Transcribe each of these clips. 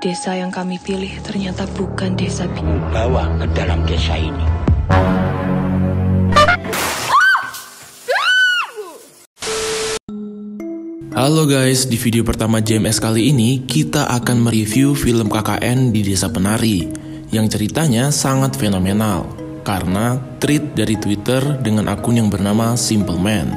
Desa yang kami pilih ternyata bukan desa Bawa ke dalam desa ini. Halo guys, di video pertama JMS kali ini kita akan mereview film KKN di Desa Penari yang ceritanya sangat fenomenal karena tweet dari Twitter dengan akun yang bernama Simple Man.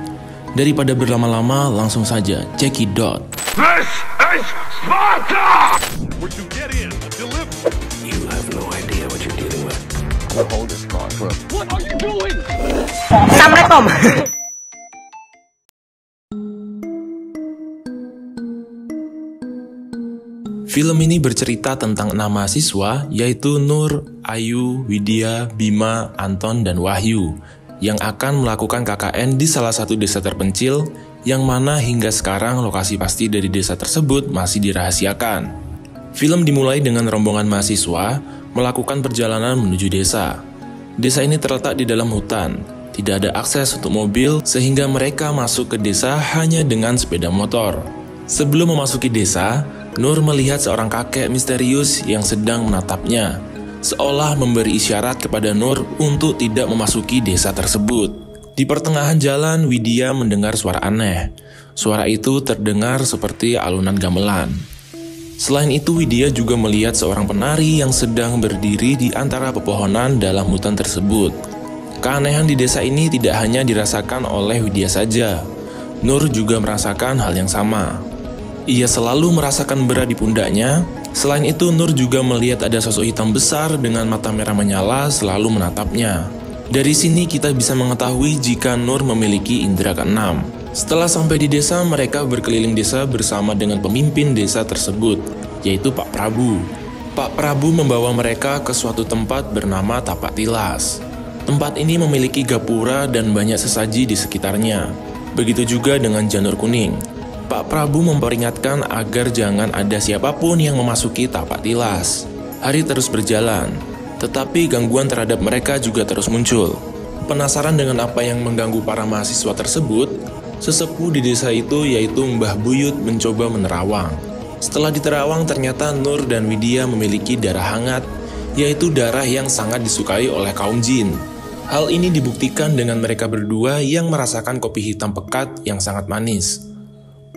Daripada berlama-lama, langsung saja cekidot. This is Sparta! Where you get in, deliver. You have no idea what you're dealing with. We'll hold this card for What are you doing? Assalamualaikum. Film ini bercerita tentang 6 mahasiswa yaitu Nur, Ayu, Widya, Bima, Anton, dan Wahyu yang akan melakukan KKN di salah satu desa terpencil yang mana hingga sekarang lokasi pasti dari desa tersebut masih dirahasiakan. Film dimulai dengan rombongan mahasiswa melakukan perjalanan menuju desa. Desa ini terletak di dalam hutan, tidak ada akses untuk mobil sehingga mereka masuk ke desa hanya dengan sepeda motor. Sebelum memasuki desa, Nur melihat seorang kakek misterius yang sedang menatapnya, seolah memberi isyarat kepada Nur untuk tidak memasuki desa tersebut. Di pertengahan jalan, Widya mendengar suara aneh. Suara itu terdengar seperti alunan gamelan. Selain itu, Widya juga melihat seorang penari yang sedang berdiri di antara pepohonan dalam hutan tersebut. Keanehan di desa ini tidak hanya dirasakan oleh Widya saja. Nur juga merasakan hal yang sama. Ia selalu merasakan berat di pundaknya. Selain itu, Nur juga melihat ada sosok hitam besar dengan mata merah menyala selalu menatapnya. Dari sini kita bisa mengetahui jika Nur memiliki indera keenam. Setelah sampai di desa, mereka berkeliling desa bersama dengan pemimpin desa tersebut, yaitu Pak Prabu. Pak Prabu membawa mereka ke suatu tempat bernama Tapak Tilas. Tempat ini memiliki gapura dan banyak sesaji di sekitarnya. Begitu juga dengan janur kuning. Pak Prabu memperingatkan agar jangan ada siapapun yang memasuki Tapak Tilas. Hari terus berjalan, tetapi gangguan terhadap mereka juga terus muncul. Penasaran dengan apa yang mengganggu para mahasiswa tersebut, sesepuh di desa itu yaitu Mbah Buyut mencoba menerawang. Setelah diterawang, ternyata Nur dan Widya memiliki darah hangat, yaitu darah yang sangat disukai oleh kaum jin. Hal ini dibuktikan dengan mereka berdua yang merasakan kopi hitam pekat yang sangat manis.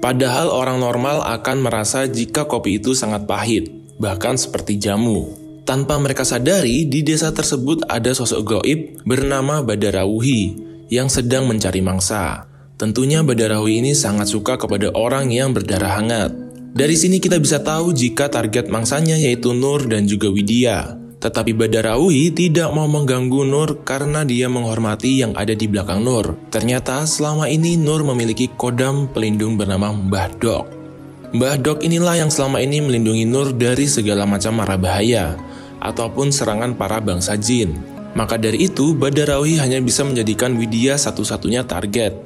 Padahal orang normal akan merasa jika kopi itu sangat pahit, bahkan seperti jamu. Tanpa mereka sadari, di desa tersebut ada sosok gaib bernama Badarawuhi yang sedang mencari mangsa. Tentunya Badarawuhi ini sangat suka kepada orang yang berdarah hangat. Dari sini kita bisa tahu jika target mangsanya yaitu Nur dan juga Widya. Tetapi Badarawuhi tidak mau mengganggu Nur karena dia menghormati yang ada di belakang Nur. Ternyata selama ini Nur memiliki kodam pelindung bernama Mbah Dok. Mbah Dok inilah yang selama ini melindungi Nur dari segala macam mara bahaya ataupun serangan para bangsa jin. Maka dari itu Badarawuhi hanya bisa menjadikan Widya satu-satunya target.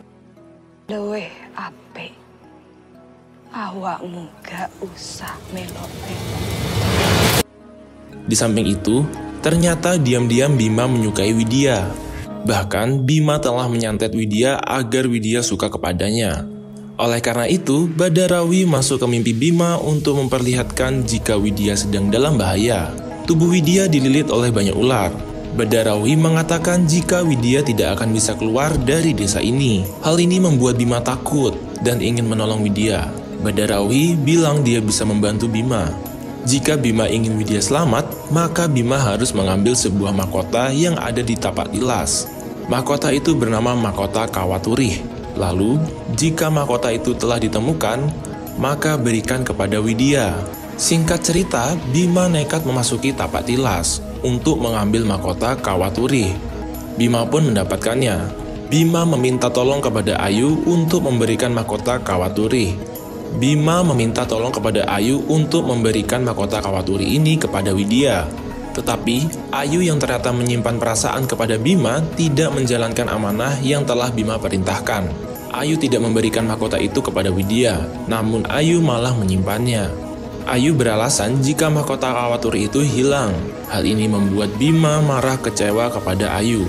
Luwih apik. Awakmu gak usah melo-melo. Di samping itu, ternyata diam-diam Bima menyukai Widya. Bahkan, Bima telah menyantet Widya agar Widya suka kepadanya. Oleh karena itu, Badarawuhi masuk ke mimpi Bima untuk memperlihatkan jika Widya sedang dalam bahaya. Tubuh Widya dililit oleh banyak ular. Badarawuhi mengatakan jika Widya tidak akan bisa keluar dari desa ini. Hal ini membuat Bima takut dan ingin menolong Widya. Badarawuhi bilang dia bisa membantu Bima. Jika Bima ingin Widya selamat, maka Bima harus mengambil sebuah mahkota yang ada di Tapak Tilas. Mahkota itu bernama mahkota Kawaturih. Lalu, jika mahkota itu telah ditemukan, maka berikan kepada Widya. Singkat cerita, Bima nekat memasuki Tapak Tilas untuk mengambil mahkota Kawaturih. Bima pun mendapatkannya. Bima meminta tolong kepada Ayu untuk memberikan mahkota Kawaturih. Bima meminta tolong kepada Ayu untuk memberikan mahkota Kawaturi ini kepada Widya. Tetapi, Ayu yang ternyata menyimpan perasaan kepada Bima tidak menjalankan amanah yang telah Bima perintahkan. Ayu tidak memberikan mahkota itu kepada Widya, namun Ayu malah menyimpannya. Ayu beralasan jika mahkota Kawaturi itu hilang. Hal ini membuat Bima marah kecewa kepada Ayu.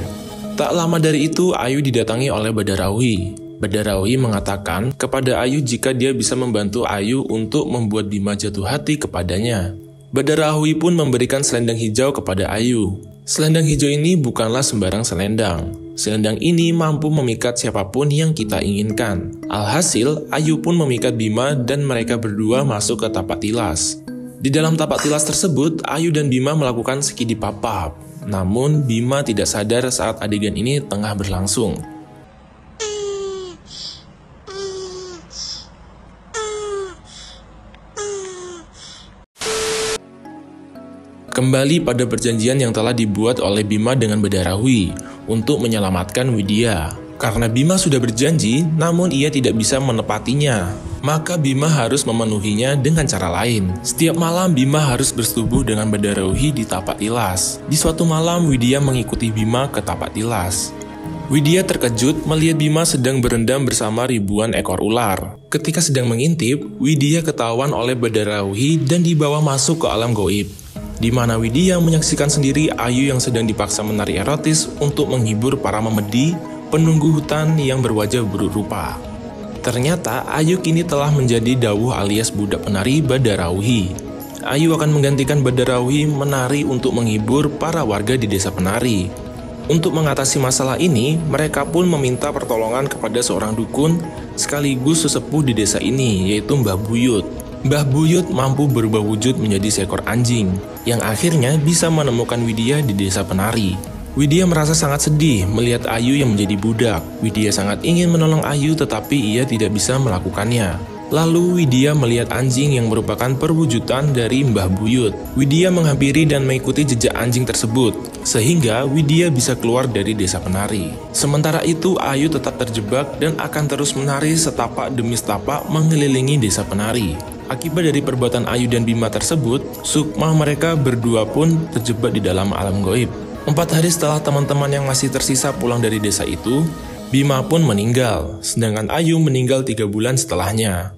Tak lama dari itu, Ayu didatangi oleh Badarawuhi. Badarawuhi mengatakan kepada Ayu jika dia bisa membantu Ayu untuk membuat Bima jatuh hati kepadanya. Badarahui pun memberikan selendang hijau kepada Ayu. Selendang hijau ini bukanlah sembarang selendang. Selendang ini mampu memikat siapapun yang kita inginkan. Alhasil, Ayu pun memikat Bima dan mereka berdua masuk ke tapak tilas. Di dalam tapak tilas tersebut, Ayu dan Bima melakukan skidi papap. Namun, Bima tidak sadar saat adegan ini tengah berlangsung. Kembali pada perjanjian yang telah dibuat oleh Bima dengan Badarahui untuk menyelamatkan Widya. Karena Bima sudah berjanji, namun ia tidak bisa menepatinya. Maka Bima harus memenuhinya dengan cara lain. Setiap malam Bima harus bersetubuh dengan Badarahui di tapak tilas. Di suatu malam Widya mengikuti Bima ke tapak tilas. Widya terkejut melihat Bima sedang berendam bersama ribuan ekor ular. Ketika sedang mengintip, Widya ketahuan oleh Badarahui dan dibawa masuk ke alam gaib, di mana Widya menyaksikan sendiri Ayu yang sedang dipaksa menari erotis untuk menghibur para memedi penunggu hutan yang berwajah buruk rupa. Ternyata Ayu kini telah menjadi dawuh alias budak penari Badarahui. Ayu akan menggantikan Badarahui menari untuk menghibur para warga di desa penari. Untuk mengatasi masalah ini, mereka pun meminta pertolongan kepada seorang dukun sekaligus sesepuh di desa ini, yaitu Mbah Buyut. Mbah Buyut mampu berubah wujud menjadi seekor anjing, yang akhirnya bisa menemukan Widya di desa penari. Widya merasa sangat sedih melihat Ayu yang menjadi budak. Widya sangat ingin menolong Ayu tetapi ia tidak bisa melakukannya. Lalu Widya melihat anjing yang merupakan perwujudan dari Mbah Buyut. Widya menghampiri dan mengikuti jejak anjing tersebut, sehingga Widya bisa keluar dari desa penari. Sementara itu Ayu tetap terjebak dan akan terus menari setapak demi setapak mengelilingi desa penari. Akibat dari perbuatan Ayu dan Bima tersebut, sukma mereka berdua pun terjebak di dalam alam gaib. 4 hari setelah teman-teman yang masih tersisa pulang dari desa itu, Bima pun meninggal, sedangkan Ayu meninggal 3 bulan setelahnya.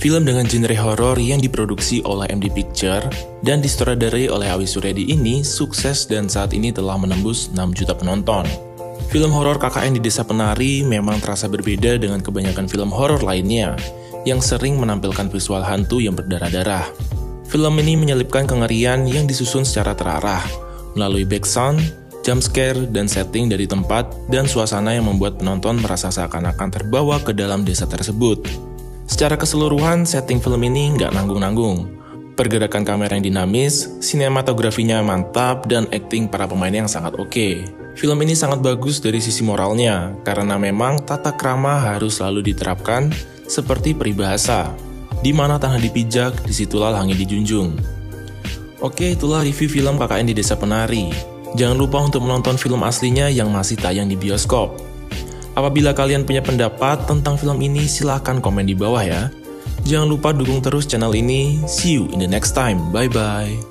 Film dengan genre horor yang diproduksi oleh MD Picture dan disutradarai oleh Awi Suryadi ini sukses dan saat ini telah menembus 6 juta penonton. Film horor KKN di Desa Penari memang terasa berbeda dengan kebanyakan film horor lainnya yang sering menampilkan visual hantu yang berdarah-darah. Film ini menyelipkan kengerian yang disusun secara terarah melalui background, jump scare, dan setting dari tempat dan suasana yang membuat penonton merasa seakan-akan terbawa ke dalam desa tersebut. Secara keseluruhan, setting film ini nggak nanggung-nanggung. Pergerakan kamera yang dinamis, sinematografinya mantap, dan akting para pemain yang sangat oke. Film ini sangat bagus dari sisi moralnya, karena memang tata krama harus selalu diterapkan seperti peribahasa, di mana tanah dipijak, disitulah langit dijunjung. Oke, itulah review film KKN di Desa Penari. Jangan lupa untuk menonton film aslinya yang masih tayang di bioskop. Apabila kalian punya pendapat tentang film ini, silahkan komen di bawah ya. Jangan lupa dukung terus channel ini. See you in the next time. Bye-bye.